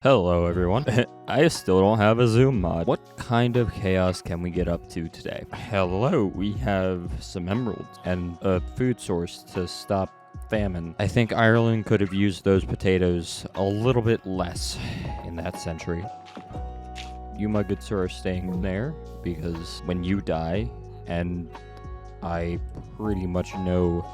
Hello everyone. I still don't have a Zoom mod. What kind of chaos can we get up to today? Hello, we have some emeralds and a food source to stop famine. I think Ireland could have used those potatoes a little bit less in that century. You, my good sir, are staying in there because when you die, and I pretty much know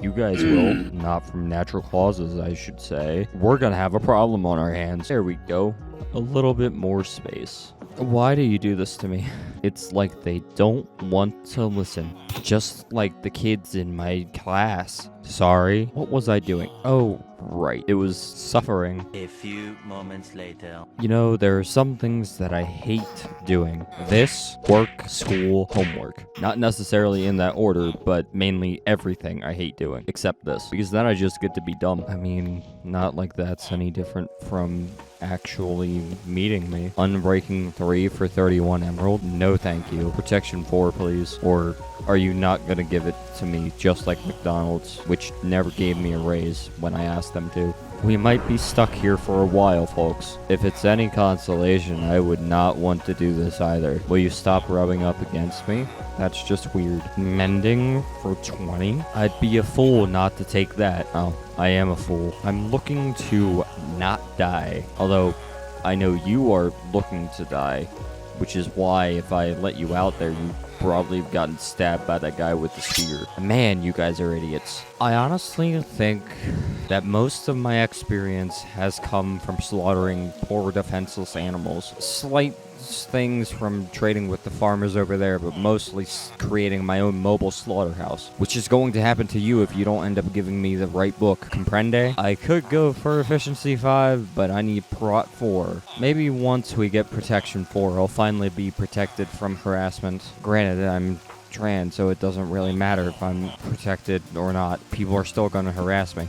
you guys will, not from natural causes, I should say, we're gonna have a problem on our hands. There we go. A little bit more space. Why do you do this to me? It's like they don't want to listen. Just like the kids in my class. Sorry, what was I doing? Oh, right. It was suffering. A few moments later. You know, there are some things that I hate doing. This, work, school, homework. Not necessarily in that order, but mainly everything I hate doing. Except this. Because then I just get to be dumb. I mean, not like that's any different from actually meeting me. Unbreaking 3 for 31 emerald? No thank you. Protection 4, please. Or are you not gonna give it to me just like McDonald's, which never gave me a raise when I asked them to? We might be stuck here for a while, folks. If it's any consolation, I would not want to do this either. Will you stop rubbing up against me? That's just weird. Mending for 20? I'd be a fool not to take that. Oh, I am a fool. I'm looking to not die. Although, I know you are looking to die. Which is why if I let you out there, you probably have gotten stabbed by that guy with the spear. Man, you guys are idiots. I honestly think that most of my experience has come from slaughtering poor defenseless animals. Slight things from trading with the farmers over there, but mostly creating my own mobile slaughterhouse, which is going to happen to you if you don't end up giving me the right book. Comprende? I could go for efficiency 5, but I need prot 4. Maybe once we get protection 4, I'll finally be protected from harassment. Granted, I'm trans, so it doesn't really matter if I'm protected or not. People are still gonna harass me.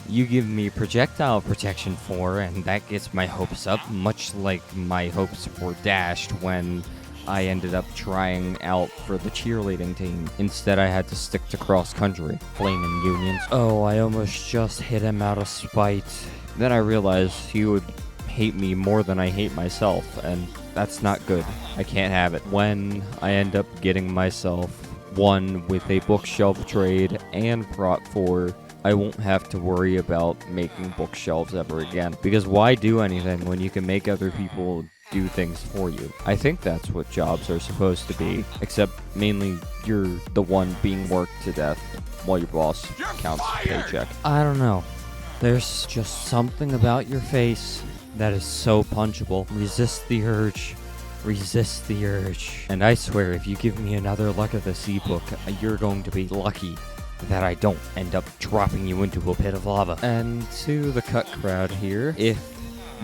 You give me projectile protection 4, and that gets my hopes up, much like my hopes were dashed when I ended up trying out for the cheerleading team. Instead, I had to stick to cross-country. Flaming unions. Oh, I almost just hit him out of spite. Then I realized he would hate me more than I hate myself, and that's not good. I can't have it. When I end up getting myself one with a bookshelf trade and prot 4, I won't have to worry about making bookshelves ever again. Because why do anything when you can make other people do things for you? I think that's what jobs are supposed to be. Except mainly you're the one being worked to death while your boss counts the paycheck. I don't know. There's just something about your face that is so punchable. Resist the urge. Resist the urge. And I swear, if you give me another Luck of the Sea book, you're going to be lucky that I don't end up dropping you into a pit of lava. And to the cut crowd here, if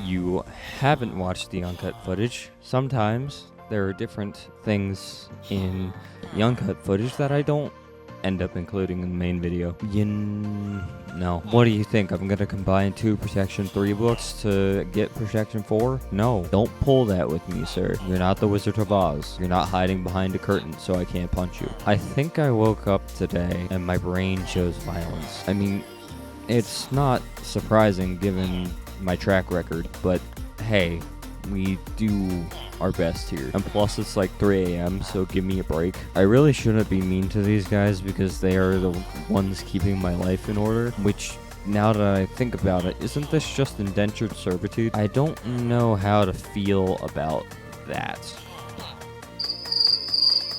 you haven't watched the uncut footage, sometimes there are different things in the uncut footage that I don't end up including in the main video. No. What do you think? I'm gonna combine 2 Protection 3 books to get Protection 4? No. Don't pull that with me, sir. You're not the Wizard of Oz. You're not hiding behind a curtain so I can't punch you. I think I woke up today and my brain chose violence. I mean, it's not surprising given my track record, but hey, we do our best here. And plus it's like 3 a.m, so give me a break. I really shouldn't be mean to these guys because they are the ones keeping my life in order, which, now that I think about it, isn't this just indentured servitude? I don't know how to feel about that.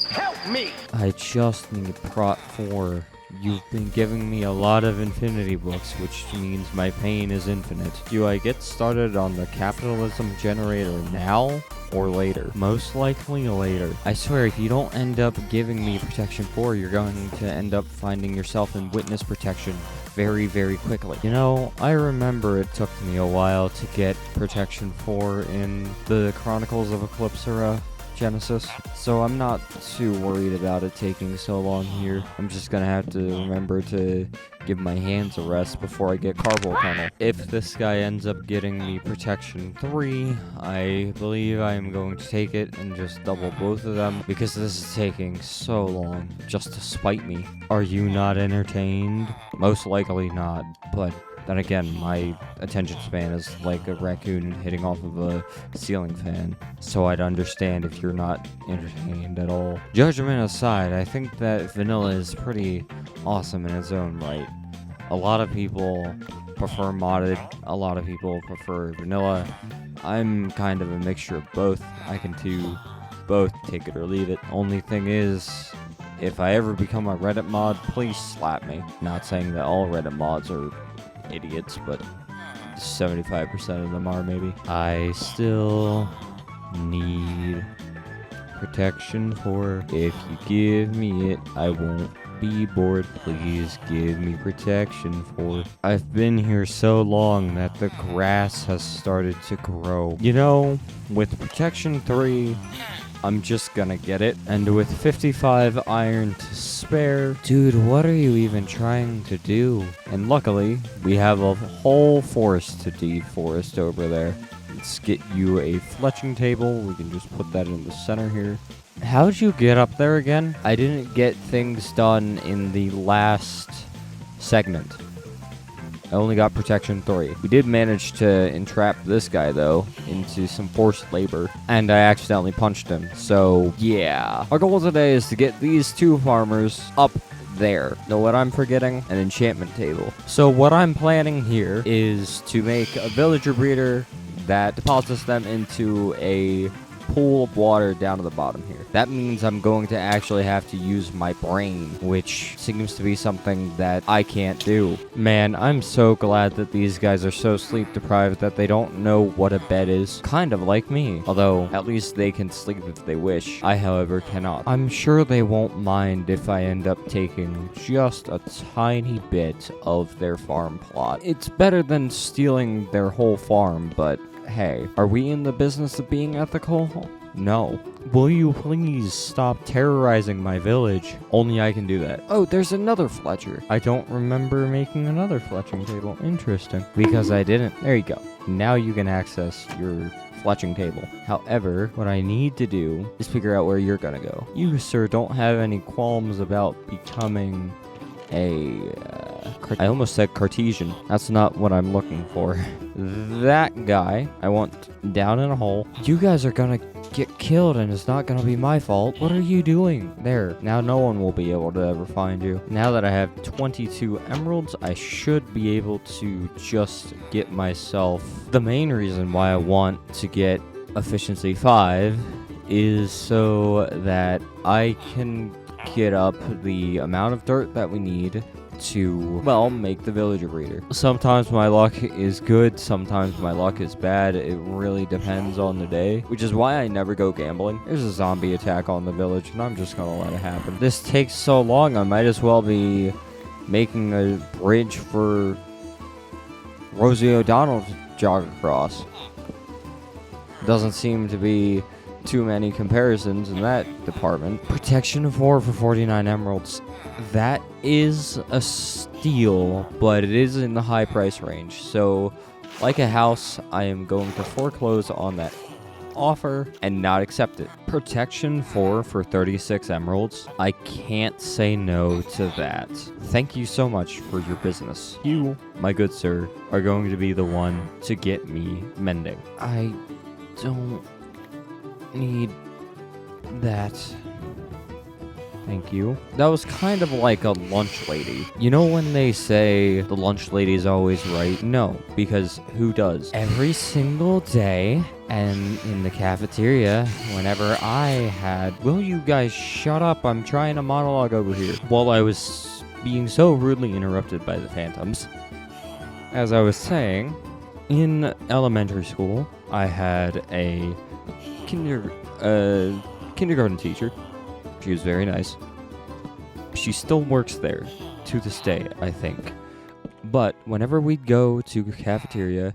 Help me! I just need prot 4. You've been giving me a lot of infinity books, which means my pain is infinite. Do I get started on the capitalism generator now or later? Most likely later. I swear, if you don't end up giving me protection 4, you're going to end up finding yourself in witness protection very, very quickly. You know, I remember it took me a while to get protection 4 in the Chronicles of Eclipsera Genesis, so I'm not too worried about it taking so long here. I'm just gonna have to remember to give my hands a rest before I get carpal tunnel. If this guy ends up getting me protection 3, I believe I am going to take it and just double both of them, because this is taking so long just to spite me. Are you not entertained? Most likely not, but Then again, my attention span is like a raccoon hitting off of a ceiling fan, so I'd understand if you're not entertained at all. Judgment aside, I think that vanilla is pretty awesome in its own right. A lot of people prefer modded, a lot of people prefer vanilla. I'm kind of a mixture of both. I can do both, take it or leave it. Only thing is, if I ever become a Reddit mod, please slap me. Not saying that all Reddit mods are idiots, but 75% of them are maybe. I still need protection 4. If you give me it, I won't be bored. Please give me protection 4. I've been here so long that the grass has started to grow. You know, with protection 3, I'm just gonna get it. And with 55 iron to spare, dude, what are you even trying to do? And luckily, we have a whole forest to deforest over there. Let's get you a fletching table. We can just put that in the center here. How'd you get up there again? I didn't get things done in the last segment. I only got protection 3. We did manage to entrap this guy, though, into some forced labor, and I accidentally punched him. So, yeah. Our goal today is to get these 2 farmers up there. Know what I'm forgetting? An enchantment table. So what I'm planning here is to make a villager breeder that deposits them into a pool of water down to the bottom here. That means I'm going to actually have to use my brain, which seems to be something that I can't do. Man, I'm so glad that these guys are so sleep deprived that they don't know what a bed is. Kind of like me. Although, at least they can sleep if they wish. I, however, cannot. I'm sure they won't mind if I end up taking just a tiny bit of their farm plot. It's better than stealing their whole farm, but hey, are we in the business of being ethical? No. Will you please stop terrorizing my village? Only I can do that. Oh, there's another Fletcher. I don't remember making another fletching table. Interesting. Because I didn't. There you go. Now you can access your fletching table. However, what I need to do is figure out where you're gonna go. You, sir, don't have any qualms about becoming I almost said Cartesian. That's not what I'm looking for. That guy I want down in a hole. You guys are gonna get killed and it's not gonna be my fault. What are you doing? There. Now no one will be able to ever find you. Now that I have 22 emeralds, I should be able to just get myself... The main reason why I want to get efficiency 5 is so that I can get up the amount of dirt that we need to, well, make the villager breeder. Sometimes my luck is good, sometimes my luck is bad. It really depends on the day, which is why I never go gambling. There's a zombie attack on the village, and I'm just gonna let it happen. This takes so long, I might as well be making a bridge for Rosie O'Donnell to jog across. Doesn't seem to be too many comparisons in that department. Protection 4 for 49 emeralds. That is a steal, but it is in the high price range. So, like a house, I am going to foreclose on that offer and not accept it. Protection 4 for 36 emeralds. I can't say no to that. Thank you so much for your business. You, my good sir, are going to be the one to get me mending. I don't need that. Thank you. That was kind of like a lunch lady. You know when they say the lunch lady is always right? No, because who does? Every single day, and in the cafeteria, whenever I had... Will you guys shut up? I'm trying to monologue over here. While I was being so rudely interrupted by the phantoms. As I was saying, in elementary school, I had a kindergarten teacher. She was very nice. She still works there to this day, I think. But whenever we'd go to the cafeteria,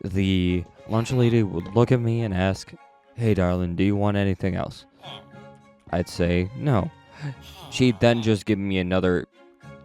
the lunch lady would look at me and ask, "Hey, darling, do you want anything else?" I'd say no. She'd then just give me another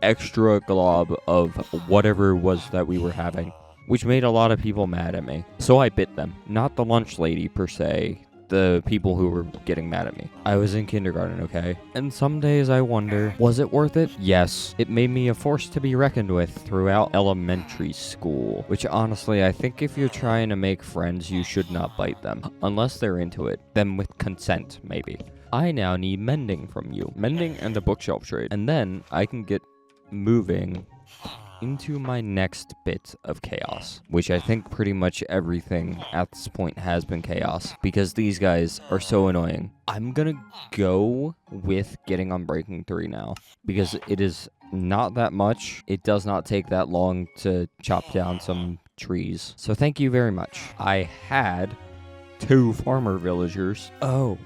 extra glob of whatever it was that we were having, which made a lot of people mad at me. So I bit them. Not the lunch lady per se, the people who were getting mad at me. I was in kindergarten, okay? And some days I wonder, was it worth it? Yes. It made me a force to be reckoned with throughout elementary school, which honestly, I think if you're trying to make friends, you should not bite them. Unless they're into it. Then with consent, maybe. I now need mending from you. Mending and a bookshelf trade. And then I can get moving into my next bit of chaos, which I think pretty much everything at this point has been chaos, because these guys are so annoying. I'm gonna go with getting Unbreaking 3 now, because it is not that much. It does not take that long to chop down some trees. So thank you very much. I had 2 farmer villagers. Oh,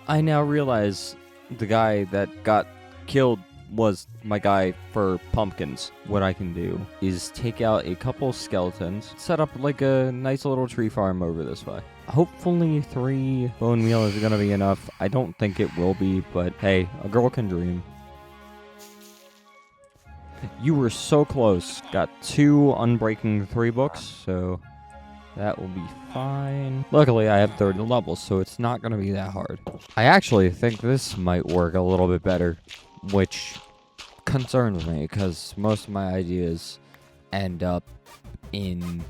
I now realize the guy that got killed was my guy for pumpkins. What I can do is take out a couple skeletons, set up like a nice little tree farm over this way. Hopefully 3 bone meal is gonna be enough. I don't think it will be, but hey, a girl can dream. You were so close. Got 2 Unbreaking 3 books, so that will be fine. Luckily, I have 30 levels, so it's not gonna be that hard. I actually think this might work a little bit better, which concerns me because most of my ideas end up in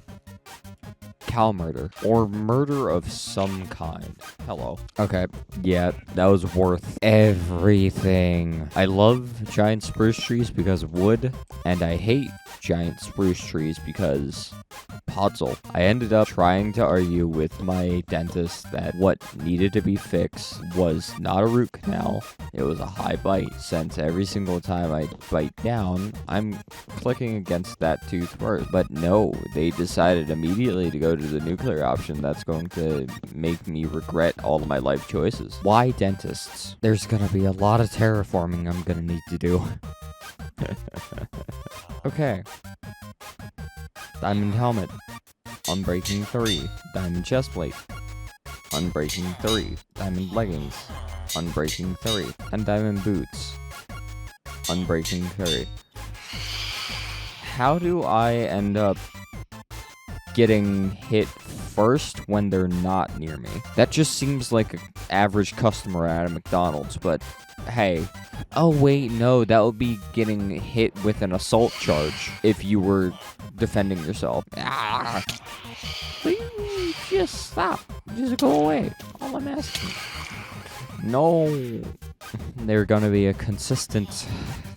cow murder or murder of some kind. Hello. Okay, yeah, that was worth everything. I love giant spruce trees because of wood, and I hate giant spruce trees because puzzle. I ended up trying to argue with my dentist that what needed to be fixed was not a root canal, it was a high bite, since every single time I bite down, I'm clicking against that tooth first. But no, they decided immediately to go to the nuclear option that's going to make me regret all of my life choices. Why dentists? There's gonna be a lot of terraforming I'm gonna need to do. Okay. Diamond helmet. Unbreaking 3. Diamond chestplate. Unbreaking 3. Diamond leggings. Unbreaking 3. And diamond boots. Unbreaking 3. How do I end up getting hit first when they're not near me? That just seems like an average customer at a McDonald's, but hey. Oh wait, no, that would be getting hit with an assault charge if you were defending yourself. Ah, please just stop. Just go away. All I'm asking. No. They're gonna be a consistent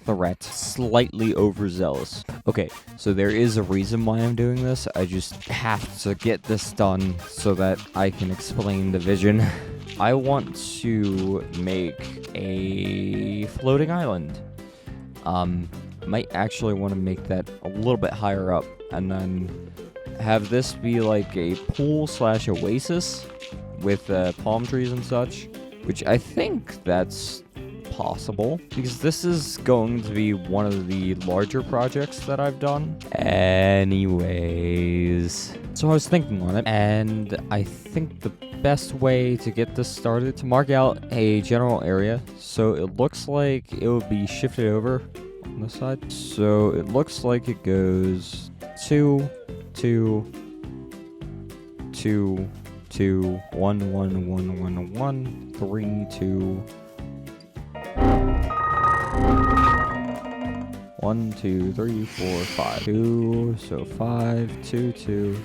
threat. Slightly overzealous. Okay, so there is a reason why I'm doing this. I just have to get this done so that I can explain the vision. I want to make a floating island. Might actually want to make that a little bit higher up, and then have this be like a pool / oasis with palm trees and such, which I think that's possible, because this is going to be one of the larger projects that I've done. Anyways, so I was thinking on it, and I think the best way to get this started to mark out a general area, so it looks like it would be shifted over on this side. So it looks like it goes 2, 2, 2, 2, 1, 1, 1, 1, 1, 3, 2. 1, 2, 3, 4, 5. 2, so 5, 2, 2,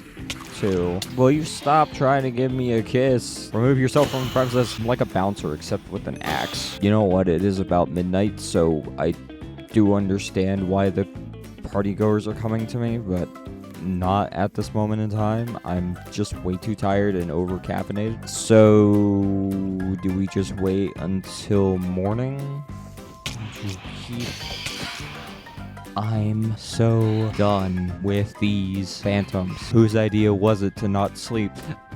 2. Will you stop trying to give me a kiss? Remove yourself from the premises like a bouncer, except with an axe. You know what? It is about midnight, so I do understand why the partygoers are coming to me, but not at this moment in time. I'm just way too tired and over caffeinated. So, do we just wait until morning? I'm so done with these phantoms. Whose idea was it to not sleep?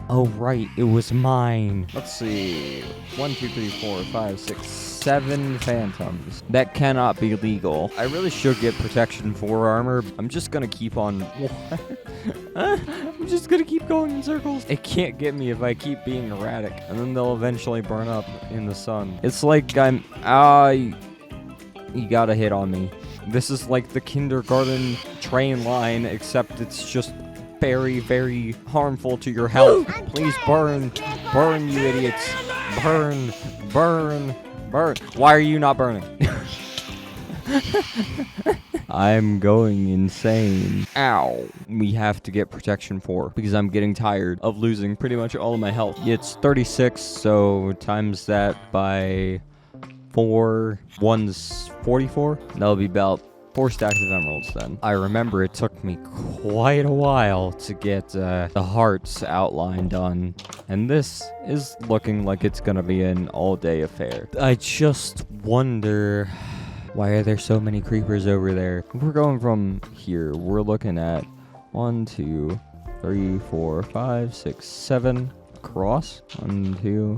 Oh, right, it was mine. Let's see. 1, 2, 3, 4, 5, 6, 7 phantoms. That cannot be legal. I really should get protection 4 armor. I'm just gonna keep on... I'm just gonna keep going in circles. It can't get me if I keep being erratic. And then they'll eventually burn up in the sun. It's like I'm... you gotta hit on me. This is like the kindergarten train line, except it's just very, very harmful to your health. Please burn. Burn, you idiots. Burn. Burn. Burn. Why are you not burning? I'm going insane. Ow. We have to get protection 4 because I'm getting tired of losing pretty much all of my health. It's 36, so times that by 4. 1's 44. That'll be about 4 stacks of emeralds then. I remember it took me quite a while to get the hearts outline done. And this is looking like it's gonna be an all-day affair. I just wonder... why are there so many creepers over there? If we're going from here, we're looking at 1, 2, 3, 4, 5, 6, 7 across. 1, 2,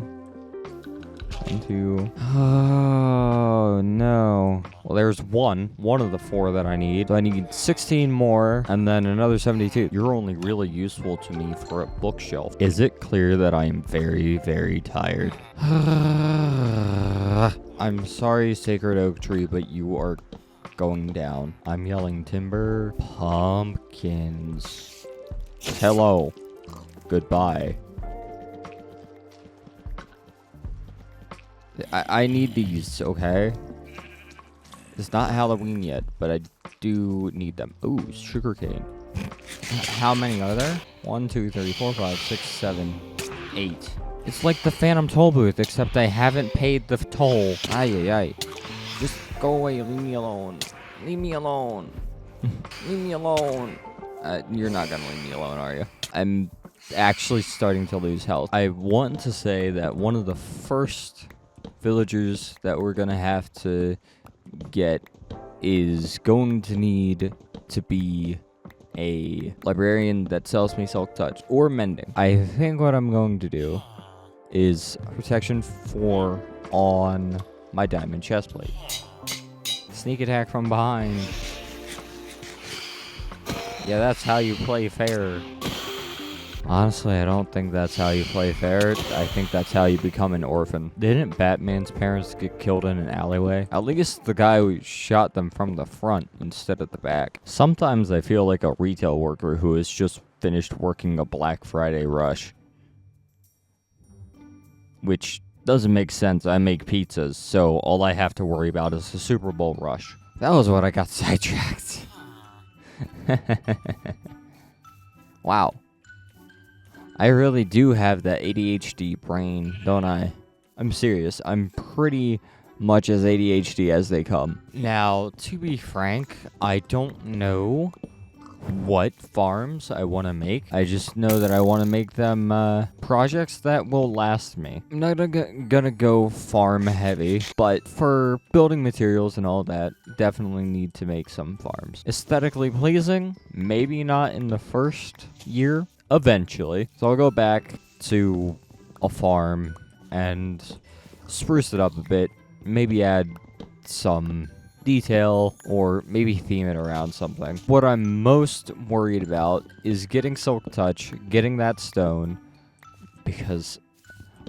1, 2. Oh no. Well, there's one of the 4 that I need. So I need 16 more and then another 72. You're only really useful to me for a bookshelf. Is it clear that I am very, very tired? I'm sorry, Sacred Oak Tree, but you are going down. I'm yelling timber, pumpkins. Hello. Goodbye. I need these, okay? It's not Halloween yet, but I do need them. Ooh, sugarcane. How many are there? 1, 2, 3, 4, 5, 6, 7, 8. It's like the Phantom Toll Booth, except I haven't paid the toll. Ay. Just go away. Leave me alone. Leave me alone. Leave me alone. You're not gonna leave me alone, are you? I'm actually starting to lose health. I want to say that one of the first villagers that we're gonna have to get is going to need to be a librarian that sells me Silk Touch or mending. I think what I'm going to do is protection 4 on my diamond chestplate. Sneak attack from behind. Yeah, that's how you play fair. Honestly, I don't think that's how you play fair. I think that's how you become an orphan. Didn't Batman's parents get killed in an alleyway? At least the guy who shot them from the front instead of the back. Sometimes I feel like a retail worker who has just finished working a Black Friday rush. Which doesn't make sense. I make pizzas, so all I have to worry about is the Super Bowl rush. That was what I got sidetracked. Wow. I really do have that ADHD brain, don't I? I'm serious. I'm pretty much as ADHD as they come. Now, to be frank, I don't know what farms I want to make. I just know that I want to make them projects that will last me. I'm not gonna go farm heavy, but for building materials and all that, definitely need to make some farms. Aesthetically pleasing, maybe not in the first year, eventually. So I'll go back to a farm and spruce it up a bit, maybe add some detail or maybe theme it around something. What I'm most worried about is getting Silk Touch, getting that stone, because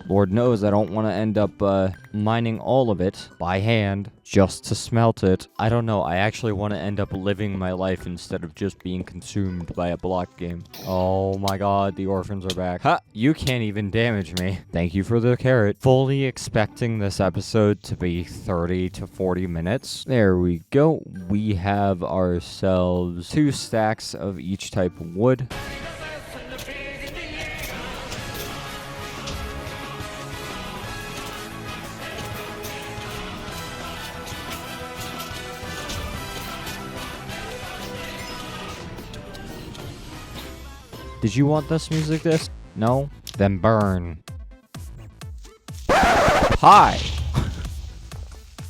Lord knows I don't want to end up mining all of it by hand just to smelt it. I don't know. I actually want to end up living my life instead of just being consumed by a block game. Oh my god, the orphans are back. Ha! You can't even damage me. Thank you for the carrot. Fully expecting this episode to be 30 to 40 minutes. There we go. We have ourselves 2 stacks of each type of wood. Did you want this music disc? No? Then burn. Hi!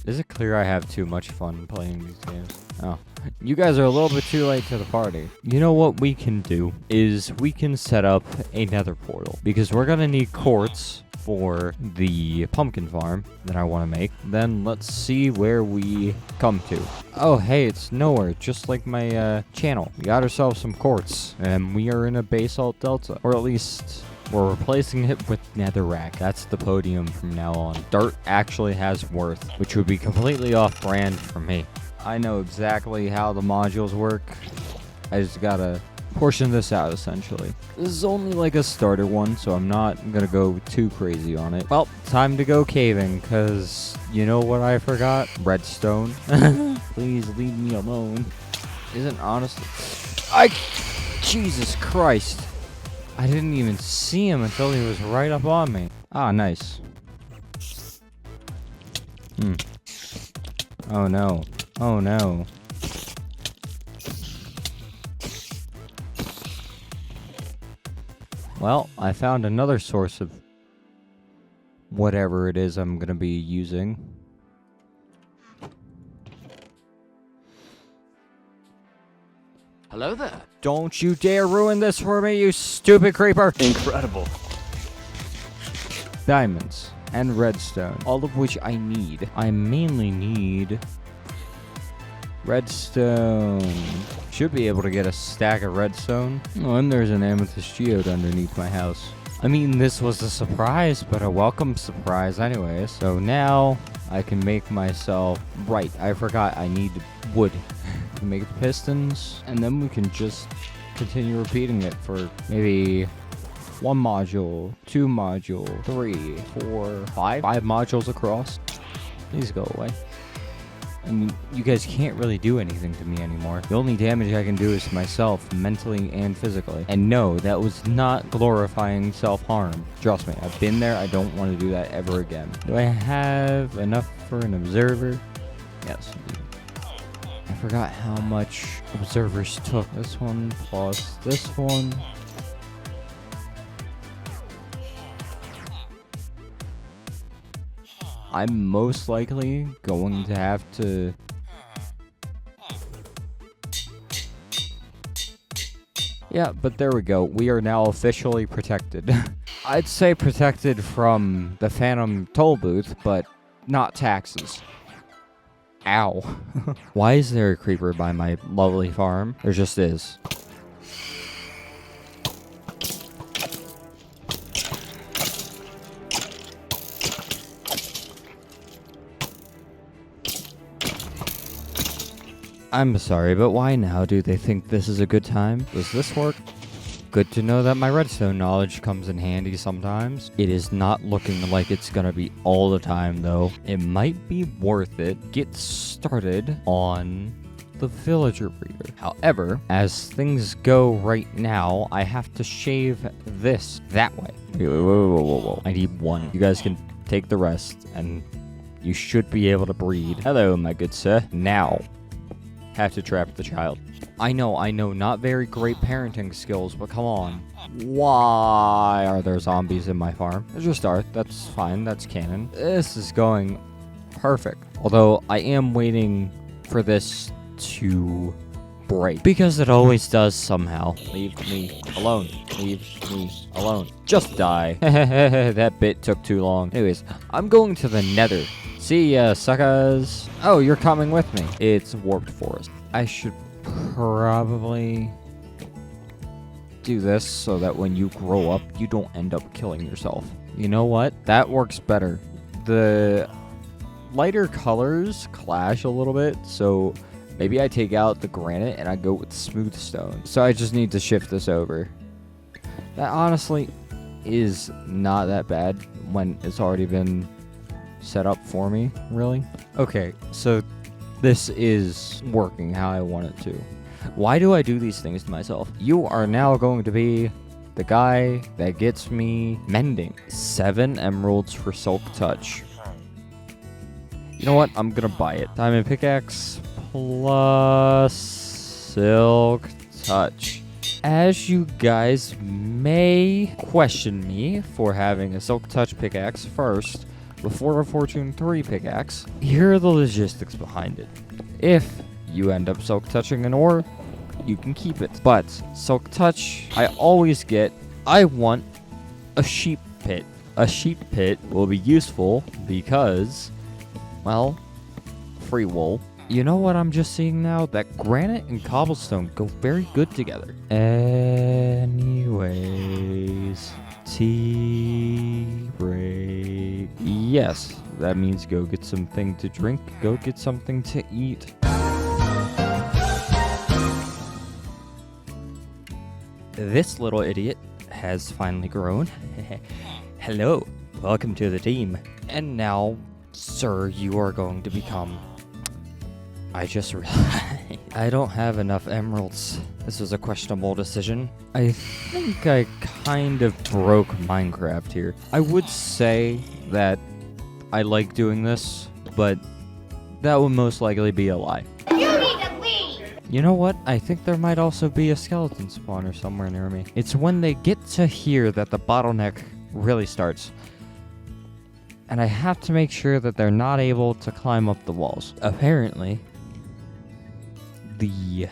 Is it clear I have too much fun playing these games? Oh. You guys are a little bit too late to the party. You know what we can do is we can set up a nether portal. Because we're gonna need quartz for the pumpkin farm that I want to make. Then let's see where we come to. Oh, hey, it's nowhere, just like my channel. We got ourselves some quartz, and we are in a basalt delta. Or at least we're replacing it with netherrack. That's the podium from now on. Dirt actually has worth, which would be completely off-brand for me. I know exactly how the modules work. I just gotta portion this out, essentially. This is only like a starter one, so I'm not gonna go too crazy on it. Well, time to go caving, because you know what I forgot? Redstone. Please leave me alone. Isn't honestly... Jesus Christ. I didn't even see him until he was right up on me. Ah, nice. Oh no. Oh no. Well, I found another source of whatever it is I'm gonna be using. Hello there. Don't you dare ruin this for me, you stupid creeper! Incredible. Diamonds and redstone, all of which I need. I mainly need redstone. Should be able to get a stack of redstone. Oh, and there's an amethyst geode underneath my house. I mean, this was a surprise, but a welcome surprise anyway. So now I can make myself... Right, I forgot I need wood to make the pistons. And then we can just continue repeating it for maybe 1 module, 2 module, 3, 4, 5 modules across. Please go away. I mean, you guys can't really do anything to me anymore. The only damage I can do is to myself, mentally and physically. And no, that was not glorifying self-harm. Trust me, I've been there. I don't want to do that ever again. Do I have enough for an observer? Yes, indeed. I forgot how much observers took. This one plus this one. I'm most likely going to have to... Yeah, but there we go. We are now officially protected. I'd say protected from the Phantom toll booth, but not taxes. Ow. Why is there a creeper by my lovely farm? There just is. I'm sorry, but why now do they think this is a good time? Does this work? Good to know that my redstone knowledge comes in handy sometimes. It is not looking like it's gonna be all the time, though. It might be worth it. Get started on the villager breeder. However, as things go right now, I have to shave this that way. Whoa. I need 1. You guys can take the rest, and you should be able to breed. Hello, my good sir. Now, have to trap the child. I know, not very great parenting skills, but come on. Why are there zombies in my farm? There's your start. That's fine. That's canon. This is going perfect. Although, I am waiting for this to break. Because it always does somehow. Leave me alone. Leave me alone. Just die. That bit took too long. Anyways, I'm going to the nether. See ya, suckers. Oh, you're coming with me. It's warped forest. I should probably do this so that when you grow up, you don't end up killing yourself. You know what? That works better. The lighter colors clash a little bit, so maybe I take out the granite and I go with smooth stone. So I just need to shift this over. That honestly is not that bad when it's already been set up for me, really. Okay, so this is working how I want it to. Why do I do these things to myself? You are now going to be the guy that gets me mending. 7 emeralds for Silk Touch. You know what? I'm gonna buy it. Diamond pickaxe plus Silk Touch. As you guys may question me for having a Silk Touch pickaxe first, before a Fortune 3 pickaxe, here are the logistics behind it. If you end up Silk Touching an ore, you can keep it. But Silk Touch, I always get, I want a sheep pit. A sheep pit will be useful because, well, free wool. You know what I'm just seeing now? That granite and cobblestone go very good together. Anyways, tea break. Yes, that means go get something to drink, go get something to eat. This little idiot has finally grown. Hello, welcome to the team. And now, sir, you are going to become... I just realized I don't have enough emeralds. This was a questionable decision. I think I kind of broke Minecraft here. I would say that I like doing this, but that would most likely be a lie. You need to leave! You know what? I think there might also be a skeleton spawner somewhere near me. It's when they get to here that the bottleneck really starts. And I have to make sure that they're not able to climb up the walls. Apparently, the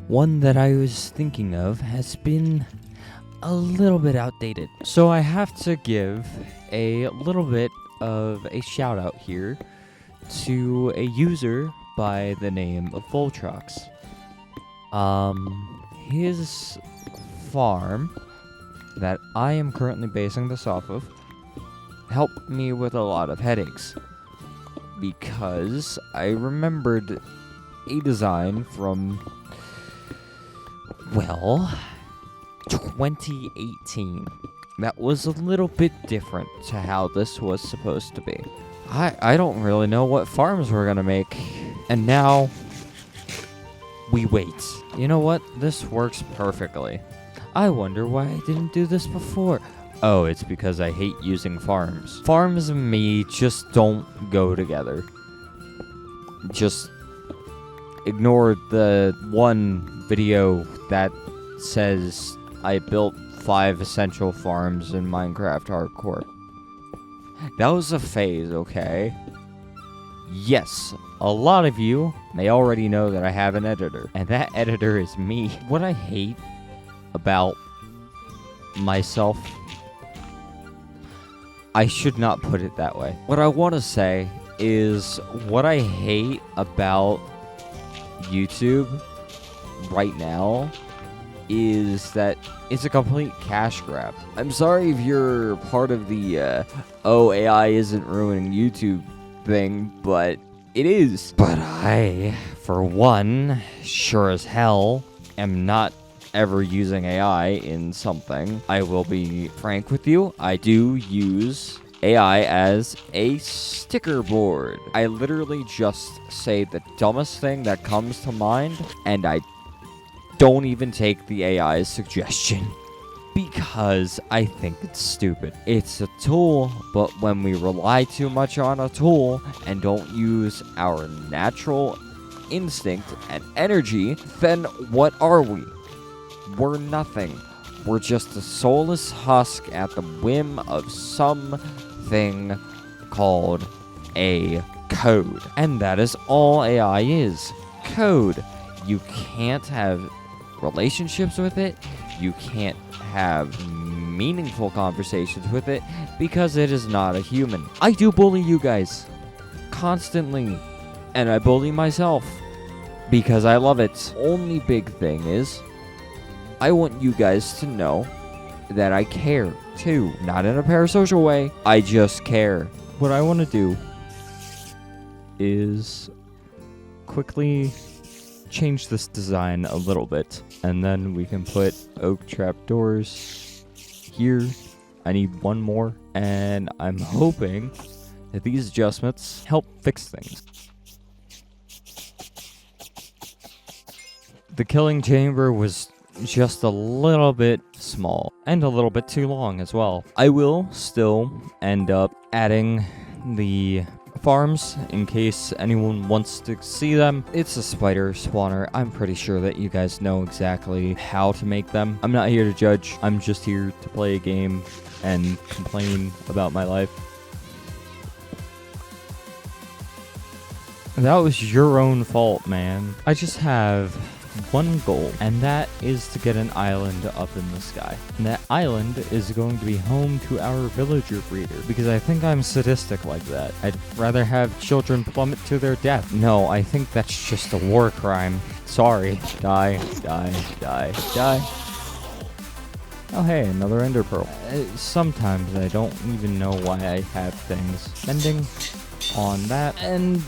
one that I was thinking of has been a little bit outdated. So I have to give a little bit of a shout out here to a user by the name of Felcrest. His farm that I am currently basing this off of helped me with a lot of headaches because I remembered a design from, well, 2018 that was a little bit different to how this was supposed to be. I don't really know what farms we're gonna make, and now we wait. You know what? This works perfectly. I wonder why I didn't do this before. Oh, it's because I hate using farms. Farms and me just don't go together. Just ignore the one video that says I built 5 essential farms in Minecraft Hardcore. That was a phase, okay? Yes, a lot of you may already know that I have an editor, and that editor is me. What I hate about myself, I should not put it that way. What I want to say is what I hate about YouTube right now is that it's a complete cash grab. I'm sorry if you're part of the oh, AI isn't ruining YouTube thing, but it is. But I, for one, sure as hell am not ever using AI in something. I will be frank with you, I do use AI as a sticker board. I literally just say the dumbest thing that comes to mind, and I don't even take the AI's suggestion because I think it's stupid. It's a tool, but when we rely too much on a tool and don't use our natural instinct and energy, then what are we? We're nothing. We're just a soulless husk at the whim of something called a code. And that is all AI is. Code. You can't have relationships with it. You can't have meaningful conversations with it because it is not a human. I do bully you guys constantly, and I bully myself because I love it. Only big thing is I want you guys to know that I care too. Not in a parasocial way. I just care. What I want to do is quickly change this design a little bit, and then we can put oak trapdoors here. I need one more, and I'm hoping that these adjustments help fix things. The killing chamber was just a little bit small and a little bit too long as well. I will still end up adding the farms in case anyone wants to see them. It's a spider spawner. I'm pretty sure that you guys know exactly how to make them. I'm not here to judge. I'm just here to play a game and complain about my life. That was your own fault, man. I just have one goal, and that is to get an island up in the sky. And that island is going to be home to our villager breeder, because I think I'm sadistic like that. I'd rather have children plummet to their death. No, I think that's just a war crime. Sorry. Die, die, die, die. Oh hey, another ender pearl. Sometimes I don't even know why I have things. Ending on that, and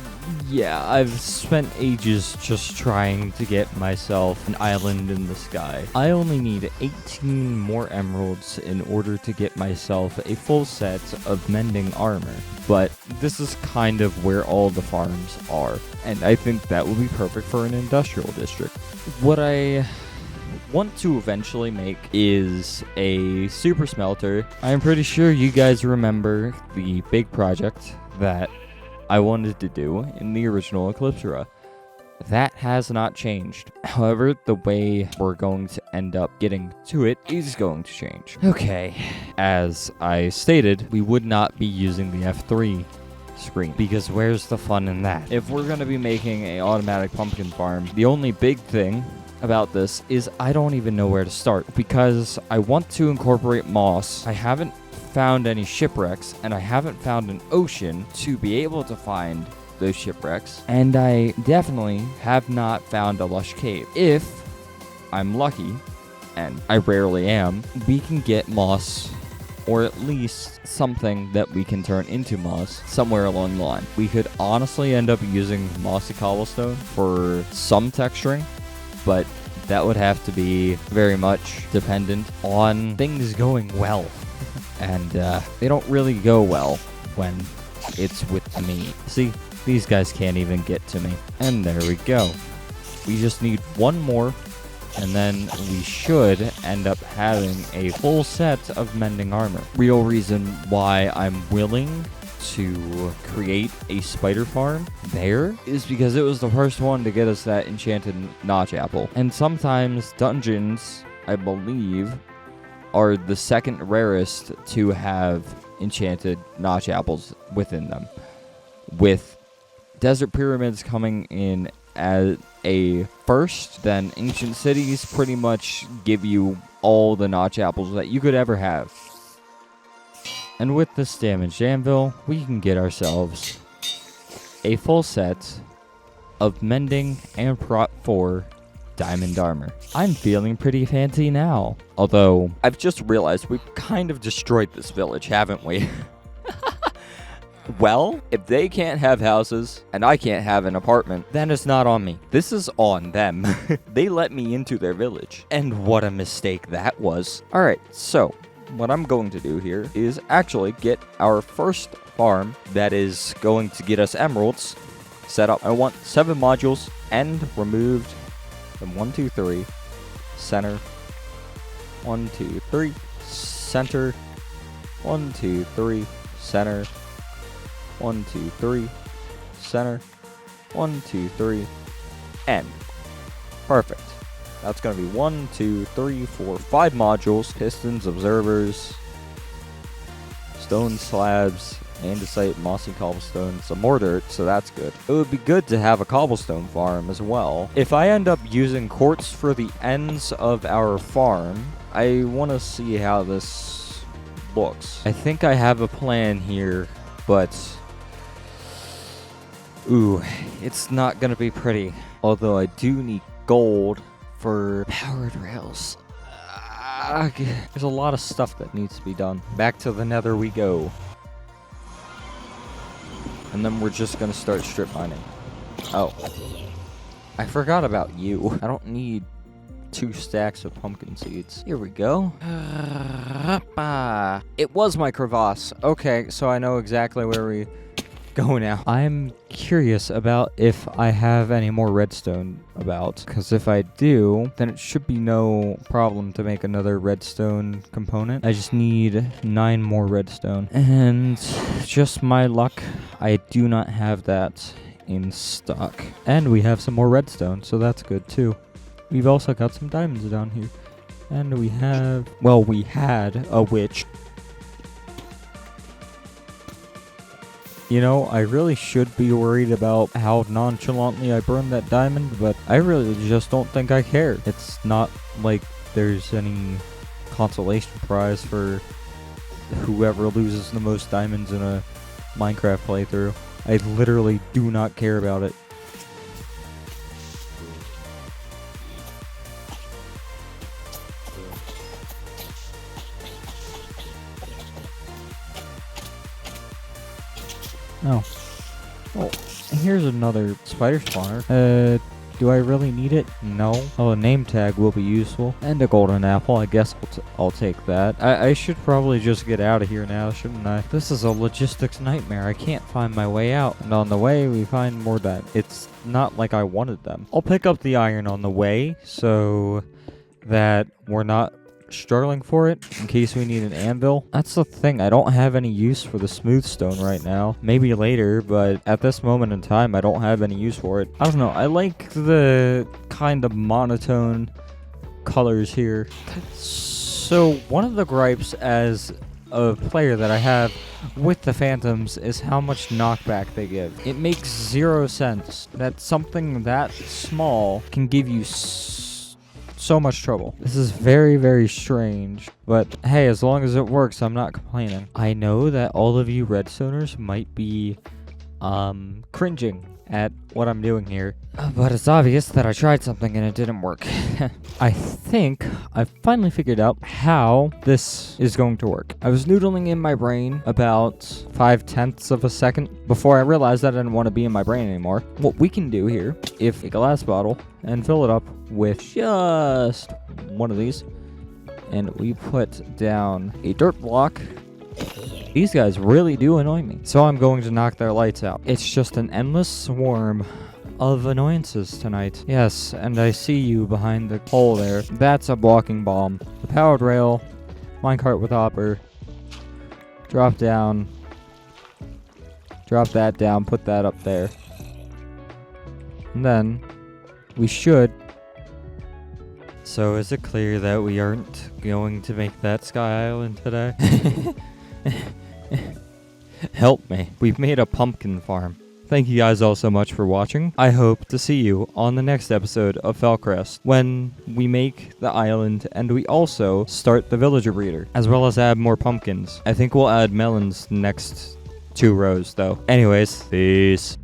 Yeah, I've spent ages just trying to get myself an island in the sky. I only need 18 more emeralds in order to get myself a full set of mending armor. But this is kind of where all the farms are, and I think that would be perfect for an industrial district. What I want to eventually make is a super smelter. I'm pretty sure you guys remember the big project that I wanted to do in the original Eclipse era. That has not changed. However, the way we're going to end up getting to it is going to change. Okay, as I stated, we would not be using the F3 screen, because where's the fun in that? If we're going to be making an automatic pumpkin farm, the only big thing about this is I don't even know where to start, because I want to incorporate moss. I haven't found any shipwrecks, and I haven't found an ocean to be able to find those shipwrecks, and I definitely have not found a lush cave. If I'm lucky, and I rarely am, we can get moss, or at least something that we can turn into moss somewhere along the line. We could honestly end up using mossy cobblestone for some texturing, but that would have to be very much dependent on things going well. And they don't really go well when it's with me. See, these guys can't even get to me. And there we go. We just need one more, and then we should end up having a full set of mending armor. Real reason why I'm willing to create a spider farm there is because it was the first one to get us that enchanted notch apple. And sometimes dungeons, I believe, are the second rarest to have enchanted notch apples within them, with desert pyramids coming in as a first. Then ancient cities pretty much give you all the notch apples that you could ever have. And with this damaged anvil, we can get ourselves a full set of mending and prot 4 diamond armor. I'm feeling pretty fancy now. Although, I've just realized we've kind of destroyed this village, haven't we? Well, if they can't have houses and I can't have an apartment, then it's not on me. This is on them. They let me into their village. And what a mistake that was. Alright, so what I'm going to do here is actually get our first farm that is going to get us emeralds set up. I want 7 modules and removed. 1, 2, 3, center, 1, 2, 3, center, 1, 2, 3, center, 1, 2, 3, center, 1, 2, 3, end. Perfect. That's going to be 1, 2, 3, 4, 5 modules, pistons, observers, stone slabs, andesite, mossy cobblestone, some more dirt, so that's good. It would be good to have a cobblestone farm as well. If I end up using quartz for the ends of our farm, I want to see how this looks. I think I have a plan here, but ooh, it's not gonna be pretty. Although I do need gold for powered rails. There's a lot of stuff that needs to be done. Back to the nether we go. And then we're just gonna start strip mining. Oh. I forgot about you. I don't need 2 stacks of pumpkin seeds. Here we go. It was my crevasse. Okay, so I know exactly where we go now. I'm curious about if I have any more redstone about, because if I do, then it should be no problem to make another redstone component. I just need 9 more redstone. And just my luck, I do not have that in stock. And we have some more redstone, so that's good too. We've also got some diamonds down here. And we have, well, we had a witch. You know, I really should be worried about how nonchalantly I burned that diamond, but I really just don't think I care. It's not like there's any consolation prize for whoever loses the most diamonds in a Minecraft playthrough. I literally do not care about it. Oh. Oh. Here's another spider spawner. Do I really need it? No. Oh, a name tag will be useful. And a golden apple. I guess I'll take that. I should probably just get out of here now, shouldn't I? This is a logistics nightmare. I can't find my way out. And on the way, we find more that. It's not like I wanted them. I'll pick up the iron on the way so that we're not struggling for it in case we need an anvil. That's the thing. I don't have any use for the smooth stone right now. Maybe later, but at this moment in time, I don't have any use for it. I don't know. I like the kind of monotone colors here. So one of the gripes as a player that I have with the Phantoms is how much knockback they give. It makes 0 sense that something that small can give you so much trouble. This is very, very strange, but hey, as long as it works, I'm not complaining. I know that all of you redstoners might be cringing at what I'm doing here, but it's obvious that I tried something and it didn't work. I think I finally figured out how this is going to work. I was noodling in my brain about 5/10 of a second before I realized that I didn't want to be in my brain anymore. What we can do here, if a glass bottle and fill it up with just one of these, and we put down a dirt block. These guys really do annoy me, so I'm going to knock their lights out. It's just an endless swarm of annoyances tonight. Yes, and I see you behind the hole there. That's a blocking bomb. The powered rail, minecart with hopper, drop down, drop that down, put that up there. And then we should. So is it clear that we aren't going to make that sky island today? Help me. We've made a pumpkin farm. Thank you guys all so much for watching. I hope to see you on the next episode of Felcrest when we make the island and we also start the villager breeder, as well as add more pumpkins. I think we'll add melons next 2 rows though. Anyways, peace.